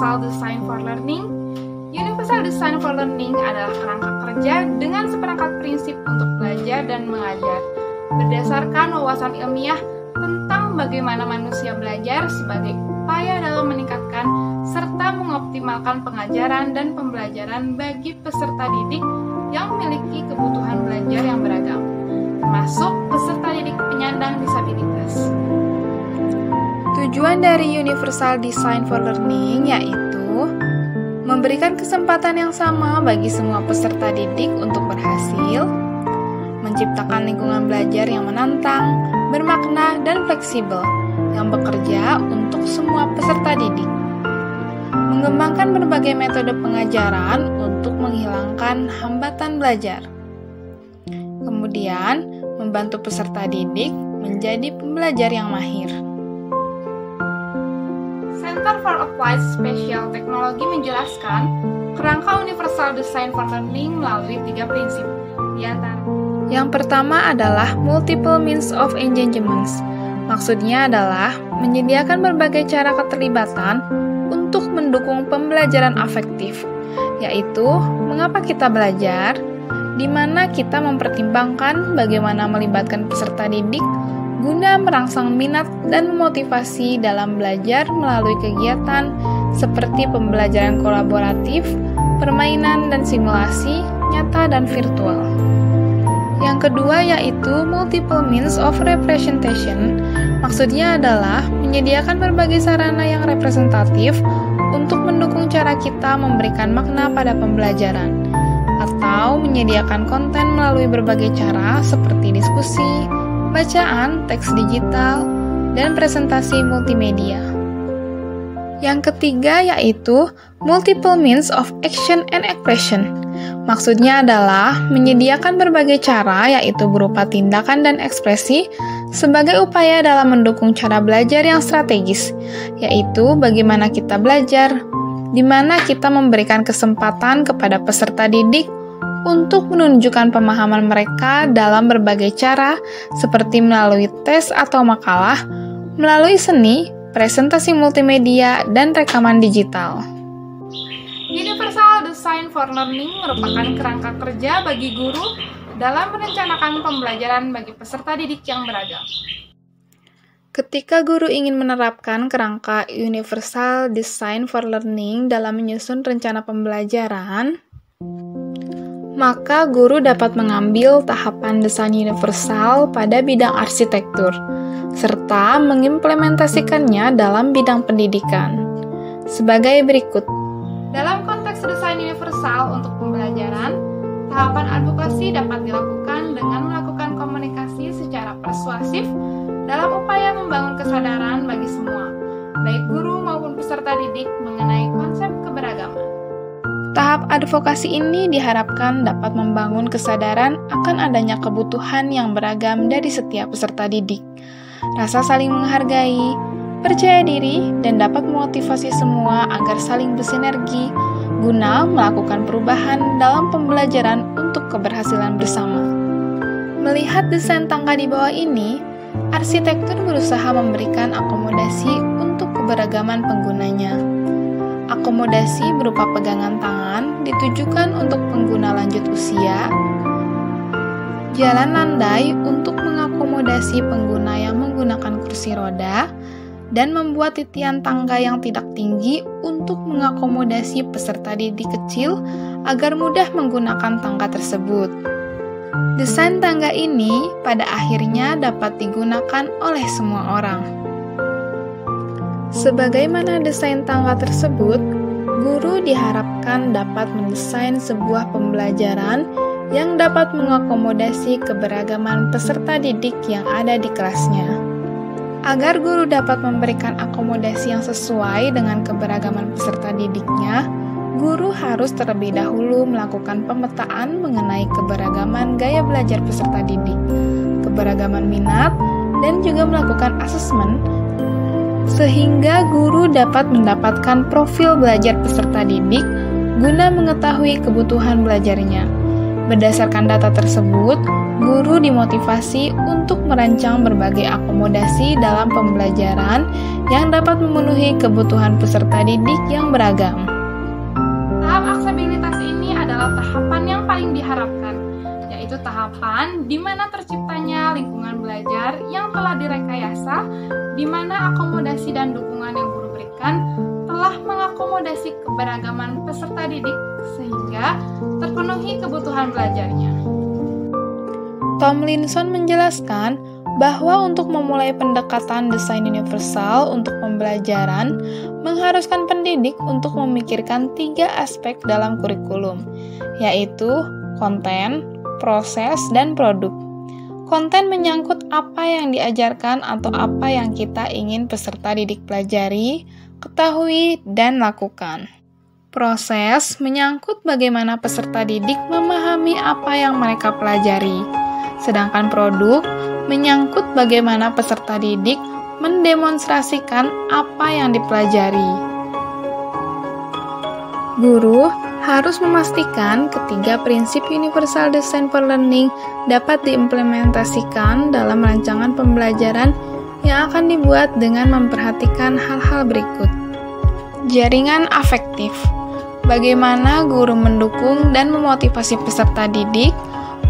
Universal Design for Learning. Universal Design for Learning adalah kerangka kerja dengan seperangkat prinsip untuk belajar dan mengajar, berdasarkan wawasan ilmiah tentang bagaimana manusia belajar sebagai upaya dalam meningkatkan serta mengoptimalkan pengajaran dan pembelajaran bagi peserta didik yang memiliki kebutuhan belajar yang beragam, termasuk peserta didik penyandang disabilitas. Tujuan dari Universal Design for Learning yaitu memberikan kesempatan yang sama bagi semua peserta didik untuk berhasil, menciptakan lingkungan belajar yang menantang, bermakna, dan fleksibel yang bekerja untuk semua peserta didik, mengembangkan berbagai metode pengajaran untuk menghilangkan hambatan belajar, kemudian membantu peserta didik menjadi pembelajar yang mahir. Center for Applied Special Technology menjelaskan kerangka Universal Design for Learning melalui 3 prinsip. Di antara yang pertama adalah multiple means of engagements. Maksudnya adalah menyediakan berbagai cara keterlibatan untuk mendukung pembelajaran afektif, yaitu mengapa kita belajar, di mana kita mempertimbangkan bagaimana melibatkan peserta didik guna merangsang minat dan memotivasi dalam belajar melalui kegiatan seperti pembelajaran kolaboratif, permainan dan simulasi, nyata dan virtual. Yang kedua yaitu multiple means of representation. Maksudnya adalah menyediakan berbagai sarana yang representatif untuk mendukung cara kita memberikan makna pada pembelajaran, atau menyediakan konten melalui berbagai cara seperti diskusi, bacaan, teks digital, dan presentasi multimedia. Yang ketiga yaitu multiple means of action and expression. Maksudnya adalah menyediakan berbagai cara yaitu berupa tindakan dan ekspresi sebagai upaya dalam mendukung cara belajar yang strategis, yaitu bagaimana kita belajar, di mana kita memberikan kesempatan kepada peserta didik untuk menunjukkan pemahaman mereka dalam berbagai cara seperti melalui tes atau makalah, melalui seni, presentasi multimedia, dan rekaman digital. Universal Design for Learning merupakan kerangka kerja bagi guru dalam merencanakan pembelajaran bagi peserta didik yang beragam. Ketika guru ingin menerapkan kerangka Universal Design for Learning dalam menyusun rencana pembelajaran, maka guru dapat mengambil tahapan desain universal pada bidang arsitektur, serta mengimplementasikannya dalam bidang pendidikan. Sebagai berikut. Dalam konteks desain universal untuk pembelajaran, tahapan advokasi dapat dilakukan dengan melakukan komunikasi secara persuasif dalam upaya membangun kesadaran bagi semua, baik guru maupun peserta didik mengenai konsep keberagaman. Tahap advokasi ini diharapkan dapat membangun kesadaran akan adanya kebutuhan yang beragam dari setiap peserta didik, rasa saling menghargai, percaya diri, dan dapat memotivasi semua agar saling bersinergi guna melakukan perubahan dalam pembelajaran untuk keberhasilan bersama. Melihat desain tangga di bawah ini, arsitektur berusaha memberikan akomodasi untuk keberagaman penggunanya. Akomodasi berupa pegangan tangan ditujukan untuk pengguna lanjut usia, jalan landai untuk mengakomodasi pengguna yang menggunakan kursi roda, dan membuat titian tangga yang tidak tinggi untuk mengakomodasi peserta didik kecil agar mudah menggunakan tangga tersebut. Desain tangga ini pada akhirnya dapat digunakan oleh semua orang. Sebagaimana desain tangga tersebut, guru diharapkan dapat mendesain sebuah pembelajaran yang dapat mengakomodasi keberagaman peserta didik yang ada di kelasnya. Agar guru dapat memberikan akomodasi yang sesuai dengan keberagaman peserta didiknya, guru harus terlebih dahulu melakukan pemetaan mengenai keberagaman gaya belajar peserta didik, keberagaman minat, dan juga melakukan asesmen sehingga guru dapat mendapatkan profil belajar peserta didik guna mengetahui kebutuhan belajarnya. Berdasarkan data tersebut, guru dimotivasi untuk merancang berbagai akomodasi dalam pembelajaran yang dapat memenuhi kebutuhan peserta didik yang beragam. Tahap aksesibilitas ini adalah tahapan yang paling diharapkan, yaitu tahapan di mana terciptanya lingkungan belajar yang telah direkayasa, di mana akomodasi dan dukungan yang guru berikan telah mengakomodasi keberagaman peserta didik sehingga terpenuhi kebutuhan belajarnya. Tomlinson menjelaskan bahwa untuk memulai pendekatan desain universal untuk pembelajaran mengharuskan pendidik untuk memikirkan 3 aspek dalam kurikulum, yaitu konten, proses, dan produk. Konten menyangkut apa yang diajarkan atau apa yang kita ingin peserta didik pelajari, ketahui, dan lakukan. Proses menyangkut bagaimana peserta didik memahami apa yang mereka pelajari. Sedangkan produk menyangkut bagaimana peserta didik mendemonstrasikan apa yang dipelajari. Guru harus memastikan ketiga prinsip Universal Design for Learning dapat diimplementasikan dalam rancangan pembelajaran yang akan dibuat dengan memperhatikan hal-hal berikut. Jaringan afektif. Bagaimana guru mendukung dan memotivasi peserta didik?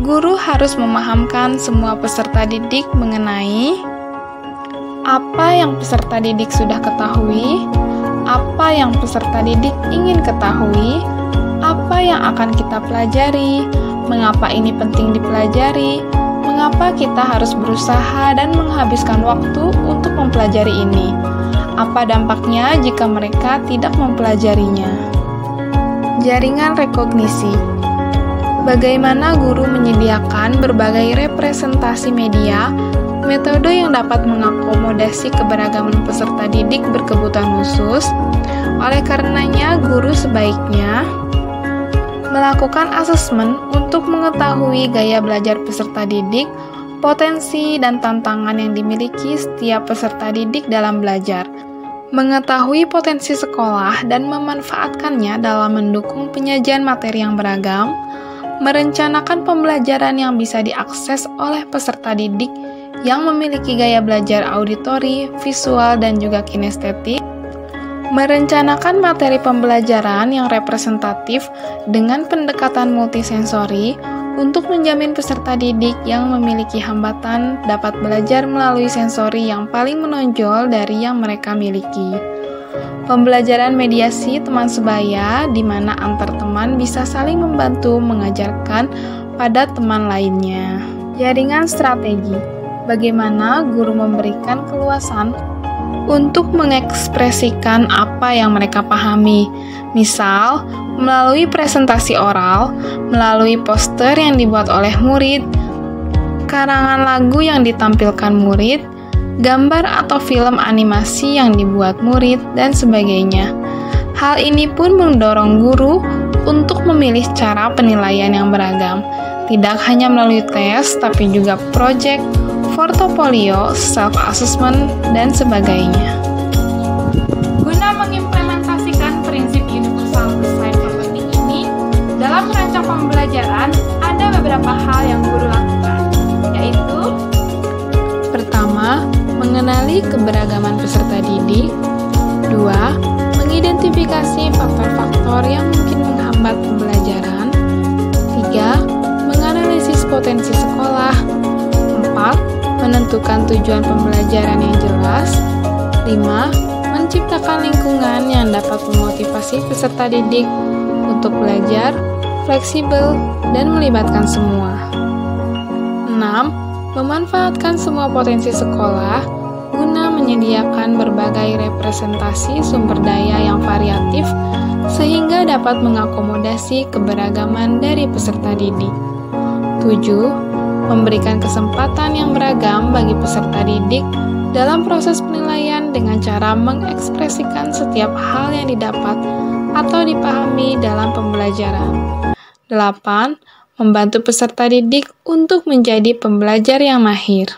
Guru harus memahamkan semua peserta didik mengenai apa yang peserta didik sudah ketahui, apa yang peserta didik ingin ketahui, apa yang akan kita pelajari, mengapa ini penting dipelajari, mengapa kita harus berusaha dan menghabiskan waktu untuk mempelajari ini, apa dampaknya jika mereka tidak mempelajarinya. Jaringan rekognisi. Bagaimana guru menyediakan berbagai representasi media, metode yang dapat mengakomodasi keberagaman peserta didik berkebutuhan khusus. Oleh karenanya, guru sebaiknya melakukan asesmen untuk mengetahui gaya belajar peserta didik, potensi dan tantangan yang dimiliki setiap peserta didik dalam belajar, mengetahui potensi sekolah dan memanfaatkannya dalam mendukung penyajian materi yang beragam, merencanakan pembelajaran yang bisa diakses oleh peserta didik yang memiliki gaya belajar auditori, visual, dan juga kinestetik, merencanakan materi pembelajaran yang representatif dengan pendekatan multisensori untuk menjamin peserta didik yang memiliki hambatan dapat belajar melalui sensori yang paling menonjol dari yang mereka miliki. Pembelajaran mediasi teman sebaya, di mana antar teman bisa saling membantu mengajarkan pada teman lainnya. Jaringan strategi. Bagaimana guru memberikan keluasan untuk mengekspresikan apa yang mereka pahami, misal melalui presentasi oral, melalui poster yang dibuat oleh murid, karangan lagu yang ditampilkan murid, gambar atau film animasi yang dibuat murid, dan sebagainya. Hal ini pun mendorong guru untuk memilih cara penilaian yang beragam, tidak hanya melalui tes, tapi juga proyek, portofolio, self-assessment, dan sebagainya. Guna mengimplementasikan prinsip Universal Design for Learning ini, dalam merancang pembelajaran, ada beberapa hal yang guru lakukan, yaitu pertama, mengenali keberagaman peserta didik. 2. Mengidentifikasi faktor-faktor yang mungkin menghambat pembelajaran. 3. Menganalisis potensi sekolah. 4. Menentukan tujuan pembelajaran yang jelas. 5. Menciptakan lingkungan yang dapat memotivasi peserta didik untuk belajar, fleksibel, dan melibatkan semua. 6. Memanfaatkan semua potensi sekolah guna menyediakan berbagai representasi sumber daya yang variatif sehingga dapat mengakomodasi keberagaman dari peserta didik. 7. Memberikan kesempatan yang beragam bagi peserta didik dalam proses penilaian dengan cara mengekspresikan setiap hal yang didapat atau dipahami dalam pembelajaran. 8. Membantu peserta didik untuk menjadi pembelajar yang mahir.